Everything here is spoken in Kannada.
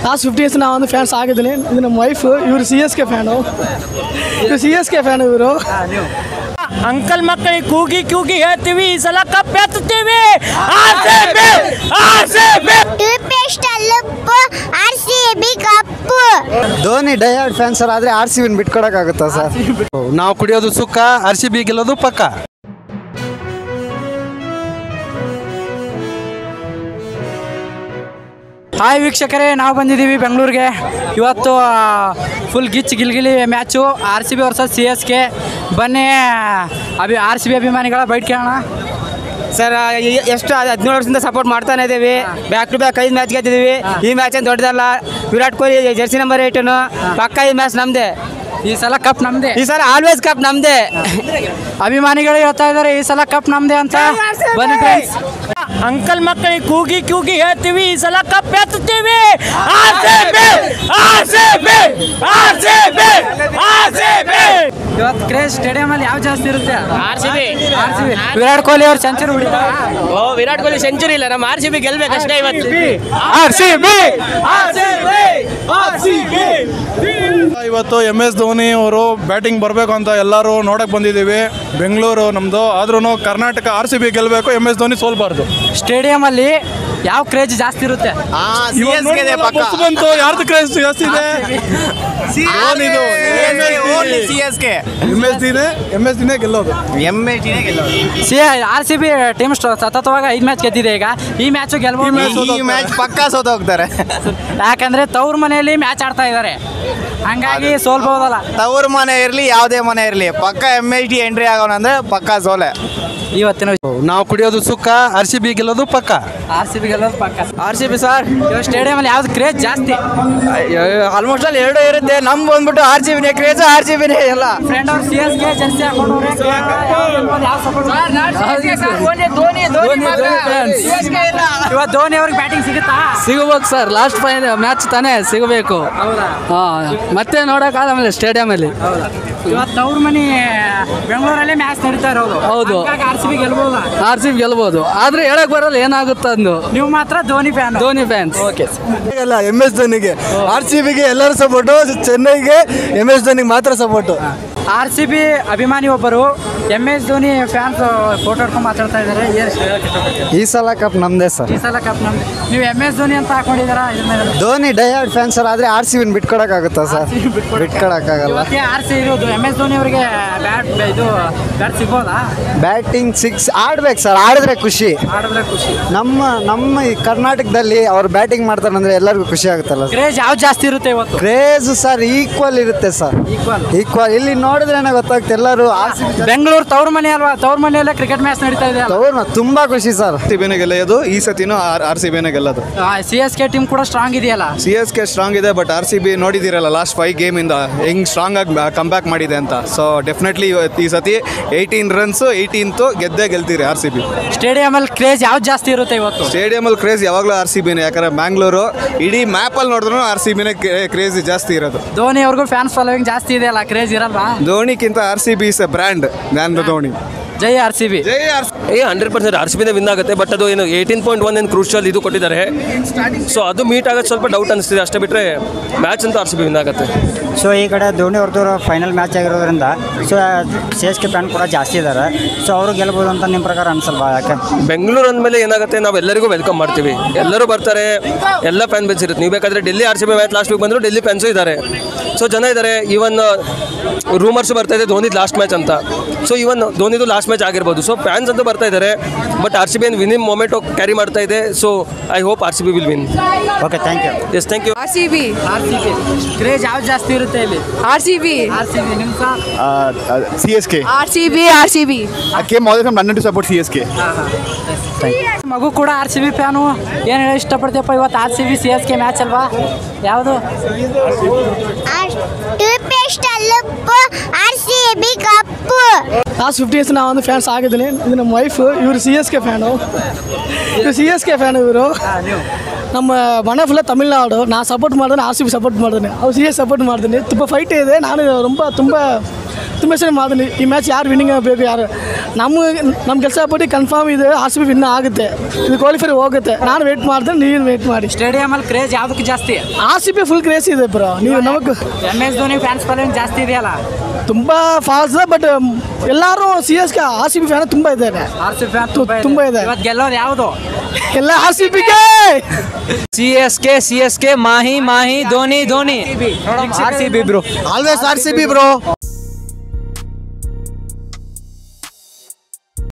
ಲಾಸ್ಟ್ 50 ಇಯರ್ಸ್ ನಾನು ಫ್ಯಾನ್ಸ್ ಆಗಿದ್ದೀನಿ. ಇದು ನಮ್ಮ ವೈಫ್, ಇವರು CSK ಫ್ಯಾನು. ಇವರು CSK ಫ್ಯಾನು ಇವರು. ಅಂಕಲ್ ಮಕ್ಕಳಿಗೆ ಕೂಗಿ ಕೂಗಿ ಹೇಳ್ತೀವಿ, ಈ ಸಲ ಕಪ್ ಎತ್ತುತ್ತೀವಿ. ಧೋನಿ ಡೈಹಾರ್ಡ್ ಫ್ಯಾನ್ಸರ್ ಆದರೆ RCB ಬಿಟ್ಕೊಡಕ್ಕಾಗುತ್ತಾ ಸರ್? ನಾವು ಕುಡಿಯೋದು ಸುಕ್ಕ, RCB ಗೆಲ್ಲೋದು ಪಕ್ಕ. ಹಾಯ್ ವೀಕ್ಷಕರೇ, ನಾವು ಬಂದಿದ್ದೀವಿ ಬೆಂಗಳೂರಿಗೆ. ಇವತ್ತು ಫುಲ್ ಗಿಚ್ ಗಿಲ್ಗಿಲಿ ಮ್ಯಾಚು RCB ವರ್ಸಸ್ CSK. ಬನ್ನಿ RCB ಅಭಿಮಾನಿಗಳ ಬೈಟ್ ಕೇಳೋಣ. ಸರ್, ಎಷ್ಟು 17 ವರ್ಷದಿಂದ ಸಪೋರ್ಟ್ ಮಾಡ್ತಾನೆ ಇದ್ದೀವಿ. ಬ್ಯಾಕ್ ಟು ಬ್ಯಾಕ್ 5 ಮ್ಯಾಚ್ ಗೆದ್ದಿದ್ದೀವಿ. ಈ ಮ್ಯಾಚ್ ಏನು ದೊಡ್ಡದಲ್ಲ. ವಿರಾಟ್ ಕೊಹ್ಲಿ ಜರ್ಸಿ ನಂಬರ್ 8 ಪಕ್ಕ ಈ ಮ್ಯಾಚ್ ನಮ್ಮದೇ. ಈ ಸಲ ಕಪ್ ನಮ್ಮದೇ. ಈ ಸಲ ಆಲ್ವೇಸ್ ಕಪ್ ನಮ್ಮದೇ. ಅಭಿಮಾನಿಗಳು ಹೇಳ್ತಾ ಇದ್ದಾರೆ ಈ ಸಲ ಕಪ್ ನಮ್ಮದೇ ಅಂತ. ಬನ್ನಿ ಫ್ರೆಂಡ್ಸ್, ಅಂಕಲ್ ಮಕ್ಕಳಿಗೆ ಕೂಗಿ ಕೂಗಿ ಹೇಳ್ತೀವಿ, ಈ ಸಲ ಕಪ್ ಎತ್ತುತ್ತೀವಿ. ಇವತ್ತು ಕ್ರೇಜ್ ಸ್ಟೇಡಿಯಂ ಅಲ್ಲಿ ಯಾವ ಜಾಸ್ತಿ ಇರುತ್ತೆ? RCB. ವಿರಾಟ್ ಕೊಹ್ಲಿ ಅವ್ರು ಸೆಂಚುರಿ ಹೊಡಿತಾರೆ. ವಿರಾಟ್ ಕೊಹ್ಲಿ ಸೆಂಚುರಿ ಇಲ್ಲ, ನಮ್ಮ RCB ಗೆಲ್ಬೇಕಷ್ಟೇ ಇವತ್ತು. ಇವತ್ತು MS ಧೋನಿ ಅವರು ಬ್ಯಾಟಿಂಗ್ ಬರಬೇಕು ಅಂತ ಎಲ್ಲರೂ ನೋಡಕ್ಕೆ ಬಂದಿದ್ದೀವಿ. ಬೆಂಗಳೂರು ನಮ್ಮದು, ಆದ್ರೂ ಕರ್ನಾಟಕ RCB ಗೆಲ್ಲಬೇಕು, MS ಧೋನಿ ಸೋಲ್ಬಾರ್ದು. ಸ್ಟೇಡಿಯಂ ಅಲ್ಲಿ ಯಾವ ಕ್ರೇಜ್ ಜಾಸ್ತಿ ಇರುತ್ತೆ? ಬಂತು, ಯಾರ್ದು ಕ್ರೇಜ್ ಜಾಸ್ತಿ ಇದೆ? MS ಧೋನಿ ಗೆಲ್ಲೋದು. RCB ಟೀಮ್ ಸತತವಾಗಿ 5 ಮ್ಯಾಚ್ ಗೆದ್ದಿದೆ. ಈಗ ಈ ಮ್ಯಾಚು ಗೆಲ್ಬಹುದು. ಈ ಮ್ಯಾಚ್ ಪಕ್ಕಾ ಸೋತೋಗ್ತಾರೆ. ಯಾಕಂದ್ರೆ ತವ್ರ ಮನೆಯಲ್ಲಿ ಮ್ಯಾಚ್ ಆಡ್ತಾ ಇದ್ದಾರೆ, ಹಂಗಾಗಿ ಸೋಲ್ಬಹುದಲ್ಲ. ತವ್ರ ಮನೆ ಇರಲಿ ಯಾವುದೇ ಮನೆ ಇರಲಿ, ಪಕ್ಕ MSD ಎಂಟ್ರಿ ಆಗೋಣ ಅಂದ್ರೆ ಪಕ್ಕಾ ಸೋಲೆ. ಇವತ್ತಿನ ನಾವು ಕುಡಿಯೋದು ಸುಕ್ಕ, RCB ಗೆಲ್ಲೋದು ಪಕ್ಕ. RCB ಗೆಲ್ಲೋದು ಪಕ್ಕ. RCB ಸರ್, ಸ್ಟೇಡಿಯಂ ಅಲ್ಲಿ ಯಾವ್ದು ಕ್ರೇಜ್ ಜಾಸ್ತಿ? ಆಲ್ಮೋಸ್ಟ್ ಅಲ್ಲಿ 2 ಇರುತ್ತೆ. ನಮ್ ಬಂದ್ಬಿಟ್ಟು RCB ಕ್ರೇಜ್, RCB ಎಲ್ಲ. ಫ್ರೆಂಡ್ ಅವ್ರು CSK ಜರ್ಸಿ ಹಾಕೊಂಡವ್ರೆ. ಇವತ್ತು ಧೋನಿ ಅವ್ರಿಗೆ ಬ್ಯಾಟಿಂಗ್ ಸಿಗುತ್ತಾ? ಸಿಗಬೇಕು ಸರ್, ಲಾಸ್ಟ್ ಫೈನಲ್ ಮ್ಯಾಚ್ ತಾನೇ ಸಿಗಬೇಕು. ಮತ್ತೆ ನೋಡೋಕ್ಕಾಗಲ್ಲ ಸ್ಟೇಡಿಯಂ ಅಲ್ಲಿ. ಇವತ್ತು ಅವ್ರ ಮನೆ ಬೆಂಗಳೂರಲ್ಲೇ ಮ್ಯಾಚ್ ನಡೀತಾ ಇರೋದು. ಹೌದು, RCB ಗೆಲ್ಬಹುದು. RCB ಗೆಲ್ಬಹುದು, ಆದ್ರೆ ಹೇಳಕ್ ಬರಲ್ಲ ಏನಾಗುತ್ತೆ ಅಂದು. ನೀವು ಮಾತ್ರ Dhoni fan. Dhoni fans. Okay. MS ಧೋನಿಗೆ, RCBಗೆ ಎಲ್ಲರೂ ಸಪೋರ್ಟು, ಚೆನ್ನೈಗೆ MS ಧೋನಿಗೆ ಮಾತ್ರ ಸಪೋರ್ಟು. RCB ಅಭಿಮಾನಿ ಒಬ್ಬರು MS ಧೋನಿ ಫ್ಯಾನ್ಸ್ ಫೋಟೋ ಹಿಡ್ಕೊಂಡು ಮಾತಾಡ್ತಾ ಇದ್ದಾರೆ. ಈ ಸಲ ಕಪ್ ನಮ್ದೇ ಸರ್. ಈ ಸಲ ಕಪ್ ನಮ್ದು. ನೀವು MS ಧೋನಿ ಅಂತ ಹಾಕೊಂಡಿದ್ದೀರಾ? ಧೋನಿ ಡೈಹಾರ್ಡ್ ಫ್ಯಾನ್ಸರ್ ಆದರೆ RCB ಬಿಟ್ಕೊಡಕ್ಕಾಗುತ್ತಾ ಸರ್? ಬಿಟ್ಕೊಡಕ್ಕಾಗಲ್ಲ. RCB ಇರೋದು MS ಧೋನಿ ಅವರಿಗೆ ಬ್ಯಾಟ್ ಸಿಗ್ಬೋದಾ? ಬ್ಯಾಟಿಂಗ್ 6 ಆಡ್ಬೇಕು ಸರ್, ಆಡಿದ್ರೆ ಖುಷಿ. ಆಡಿದ್ರೆ ಖುಷಿ. ನಮ್ಮ ಈ ಕರ್ನಾಟಕದಲ್ಲಿ ಅವ್ರು ಬ್ಯಾಟಿಂಗ್ ಮಾಡ್ತಾರೆ ಅಂದ್ರೆ ಎಲ್ಲರಿಗೂ ಖುಷಿ ಆಗುತ್ತಲ್ಲ. ಕ್ರೇಜ್ ಯಾವ್ದು ಜಾಸ್ತಿ ಇರುತ್ತೆ ಇವತ್ತು? ಕ್ರೇಜ್ ಸರ್ ಈಕ್ವಲ್ ಇರುತ್ತೆ ಸರ್. ಈಕ್ವಲ್ ಇಲ್ಲಿ ನೋಡಿದ್ರೆ ಗೊತ್ತಾಗುತ್ತೆ. ಎಲ್ಲರೂ ಬೆಂಗಳೂರು ತವ್ರ ಮನೆ ಅಲ್ವಾ? ತವ್ರ ಮನೆಯಲ್ಲೇ ಕ್ರಿಕೆಟ್ ಮ್ಯಾಚ್ ನಡೀತಾ ಇದೆ. ತುಂಬಾ ಖುಷಿ ಸರ್. RCB ಗೆಲ್ಲೋದು, ಈ ಸತಿನೂ RCB ಗೆಲ್ಲೋದು. CSK ಟೀಮ್ ಕೂಡ ಸ್ಟ್ರಾಂಗ್ ಇದೆಯಲ್ಲ? CSK ಸ್ಟ್ರಾಂಗ್ ಇದೆ, ಬಟ್ RCB ನೋಡಿದಿರಲ್ಲ ಲಾಸ್ಟ್ 5 ಗೇಮಿಂದ ಹೆಂಗ್ ಸ್ಟ್ರಾಂಗ್ ಆಗಿ ಕಮ್ ಬ್ಯಾಕ್ ಮಾಡಿದೆ ಅಂತ. ಸೊ ಡೆಫಿನೆಟ್ಲಿ ಈ ಸತಿ 18 ರನ್ಸ್ 18th ಗೆಲ್ತೀರಿ RCB. ಸ್ಟೇಡಿಯಂ ಅಲ್ಲಿ ಕ್ರೇಜ್ ಯಾವ್ದು ಜಾಸ್ತಿ ಇರುತ್ತೆ ಇವತ್ತು? ಸ್ಟೇಡಿಯಂ ಅಲ್ಲಿ ಕ್ರೇಜ್ ಯಾವಾಗಲೂ RCBನೇ, ಯಾಕಂದ್ರೆ ಬ್ಯಾಂಗ್ಳೂರು ಇಡೀ ಮ್ಯಾಪ್ ಅಲ್ಲಿ ನೋಡಿದ್ರು RCBನೇ ಕ್ರೇಜ್ ಜಾಸ್ತಿ ಇರೋದು. ಧೋನಿ ಅವ್ರಿಗೂ ಫ್ಯಾನ್ಸ್ ಫಾಲೋವಿಂಗ್ ಜಾಸ್ತಿ ಇದೆ ಅಲ್ಲ, ಕ್ರೇಜ್ ಇರಲ್ವಾ? ಧೋನಿಗಿಂತ RCB is a brand than Dhoni. ಜೈ RCB. 100% RCB ವಿನ್ ಆಗುತ್ತೆ. ಬಟ್ ಅದು ಏನು 18.1 ಏನು ಕ್ರೂಷಿಯಲ್ ಇದು ಕೊಟ್ಟಿದ್ದಾರೆ. ಸೊ ಅದು ಮೀಟ್ ಆಗೋದು ಸ್ವಲ್ಪ ಡೌಟ್ ಅನಿಸ್ತಿದೆ ಅಷ್ಟೇ, ಬಿಟ್ಟರೆ ಮ್ಯಾಚ್ ಅಂತೂ RCB ವಿನ್ ಆಗುತ್ತೆ. ಸೊ ಈ ಕಡೆ ಧೋನಿ ಅವ್ರದ್ದು ಫೈನಲ್ ಮ್ಯಾಚ್ ಆಗಿರೋದ್ರಿಂದ ಸೊ CSK ಫ್ಯಾನ್ ಕೂಡ ಜಾಸ್ತಿ ಇದ್ದಾರೆ. ಸೊ ಅವರು ಗೆಲ್ಬೋದು ಅಂತ ನಿಮ್ಮ ಪ್ರಕಾರ ಅನ್ಸಲ್ವಾ? ಯಾಕೆ ಬೆಂಗಳೂರು ಅಂದಮೇಲೆ ಏನಾಗುತ್ತೆ, ನಾವು ಎಲ್ಲರಿಗೂ ವೆಲ್ಕಮ್ ಮಾಡ್ತೀವಿ. ಎಲ್ಲರೂ ಬರ್ತಾರೆ, ಎಲ್ಲ ಫ್ಯಾನ್ ಬೇಸ್ ಇರುತ್ತೆ. ನೀವು ಬೇಕಾದರೆ Delhi RCB match last week ಬಂದರೂ ಡೆಲ್ಲಿ ಫ್ಯಾನ್ಸು ಇದ್ದಾರೆ. ಸೊ ಜನ ಇದ್ದಾರೆ. ಈವನ್ ರೂಮರ್ಸ್ ಬರ್ತಾ ಇದೆ ಧೋನಿದು ಲಾಸ್ಟ್ ಮ್ಯಾಚ್ ಅಂತ. ಸೊ ಈವನ್ ಧೋನಿದು ಲಾಸ್ಟ್ ಮ್ಯಾಚ್ ಆಗಿರ್ಬೋದು. ಸೊ ಫ್ಯಾನ್ಸ್ ಅಂತೂ ಬರ್ತಾ ಇದ್ದಾರೆ, ಬಟ್ RCB ಏನು ವಿನ್ನಿಂಗ್ ಮೊಮೆಂಟ್ ಕ್ಯಾರಿ ಮಾಡ್ತಾ ಇದೆ. So I hope RCB will win. Okay, thank you. Yes, thank you. RCB craze ಯಾವ್ದು ಜಾಸ್ತಿ ಇರುತ್ತೆ ಇಲ್ಲಿ? RCB. ನಿಮ್ಮ CSK. RCB. I came all the way from London to support CSK. ಮಗು ಕೂಡ RCB ಫ್ಯಾನು. ಏನು ಹೇಳಿ ಇಷ್ಟಪಡ್ತೀಯಪ್ಪ? ಇವತ್ತು RCB CSK ಮ್ಯಾಚ್ ಅಲ್ವಾ? ಯಾವುದು? RCB cup. ಲಾಸ್ಟ್ 50 ಇಯರ್ಸ್ ನಾನು ಫ್ಯಾನ್ಸ್ ಆಗಿದ್ದೀನಿ. ಇದು ನಮ್ಮ ವೈಫ್, ಇವರು CSK ಫ್ಯಾನು. ಇವರು CSK ಫ್ಯಾನು ಇವರು. ನಮ್ಮ ಮನೆ ಫುಲ್ಲ ತಮಿಳ್ನಾಡು. ನಾನು ಸಪೋರ್ಟ್ ಮಾಡಿದ್ರೆ RCB ಸಪೋರ್ಟ್ ಮಾಡಿದ್ದೀನಿ, ಅವ್ರು CSK ಸಪೋರ್ಟ್ ಮಾಡ್ತೀನಿ. ತುಂಬ ಫೈಟ್ ಇದೆ. ನಾನು ತುಂಬ ತುಂಬ ತುಂಬ ಸರಿ ಮಾಡಿದ್ದೀನಿ. ಈ ಮ್ಯಾಚ್ ಯಾರು ವಿನ್ನಿಂಗ್ ಆಗಬೇಕು, ಯಾರು ನಮ್ಮ ಕೆಲಸ ಪಟ್ಟಿ ಕನ್ಫರ್ಮ್ ಇದೆ RCB ವಿನ್ ಆಗುತ್ತೆ, ಇದು ಕ್ವಾಲಿಫೈ ಹೋಗುತ್ತೆ. ನಾನು ವೇಟ್ ಮಾಡ್ದೆ, ನೀವು ವೇಟ್ ಮಾಡಿ. ಸ್ಟೇಡಿಯಮಲ್ಲಿ ಕ್ರೇಜ್ ಯಾವುದಕ್ಕೆ ಜಾಸ್ತಿ? RCB ಫುಲ್ ಕ್ರೇಸ್ ಇದೆ ಬ್ರೋ. ನೀವು ನಮಗೆ MS ಧೋನಿ ಫ್ಯಾನ್ಸ್ ಫಾಲೋವಿಂಗ್ ಜಾಸ್ತಿ ಇದೆಯಲ್ಲ? ತುಂಬ ಫಾಸ್ಟ್, ಬಟ್ ಎಲ್ಲರೂ CSK RCB ಫ್ಯಾನ್ ತುಂಬ ಇದ್ದಾರೆ. RCB ಫ್ಯಾನ್ ತುಂಬ ಇದೆ. ಇವತ್ತು ಗೆಲ್ಲೋದು ಯಾವುದು? ಎಲ್ಲ RCBಗೆ. CSK Mahi Dhoni RCB bro. Always RCB bro.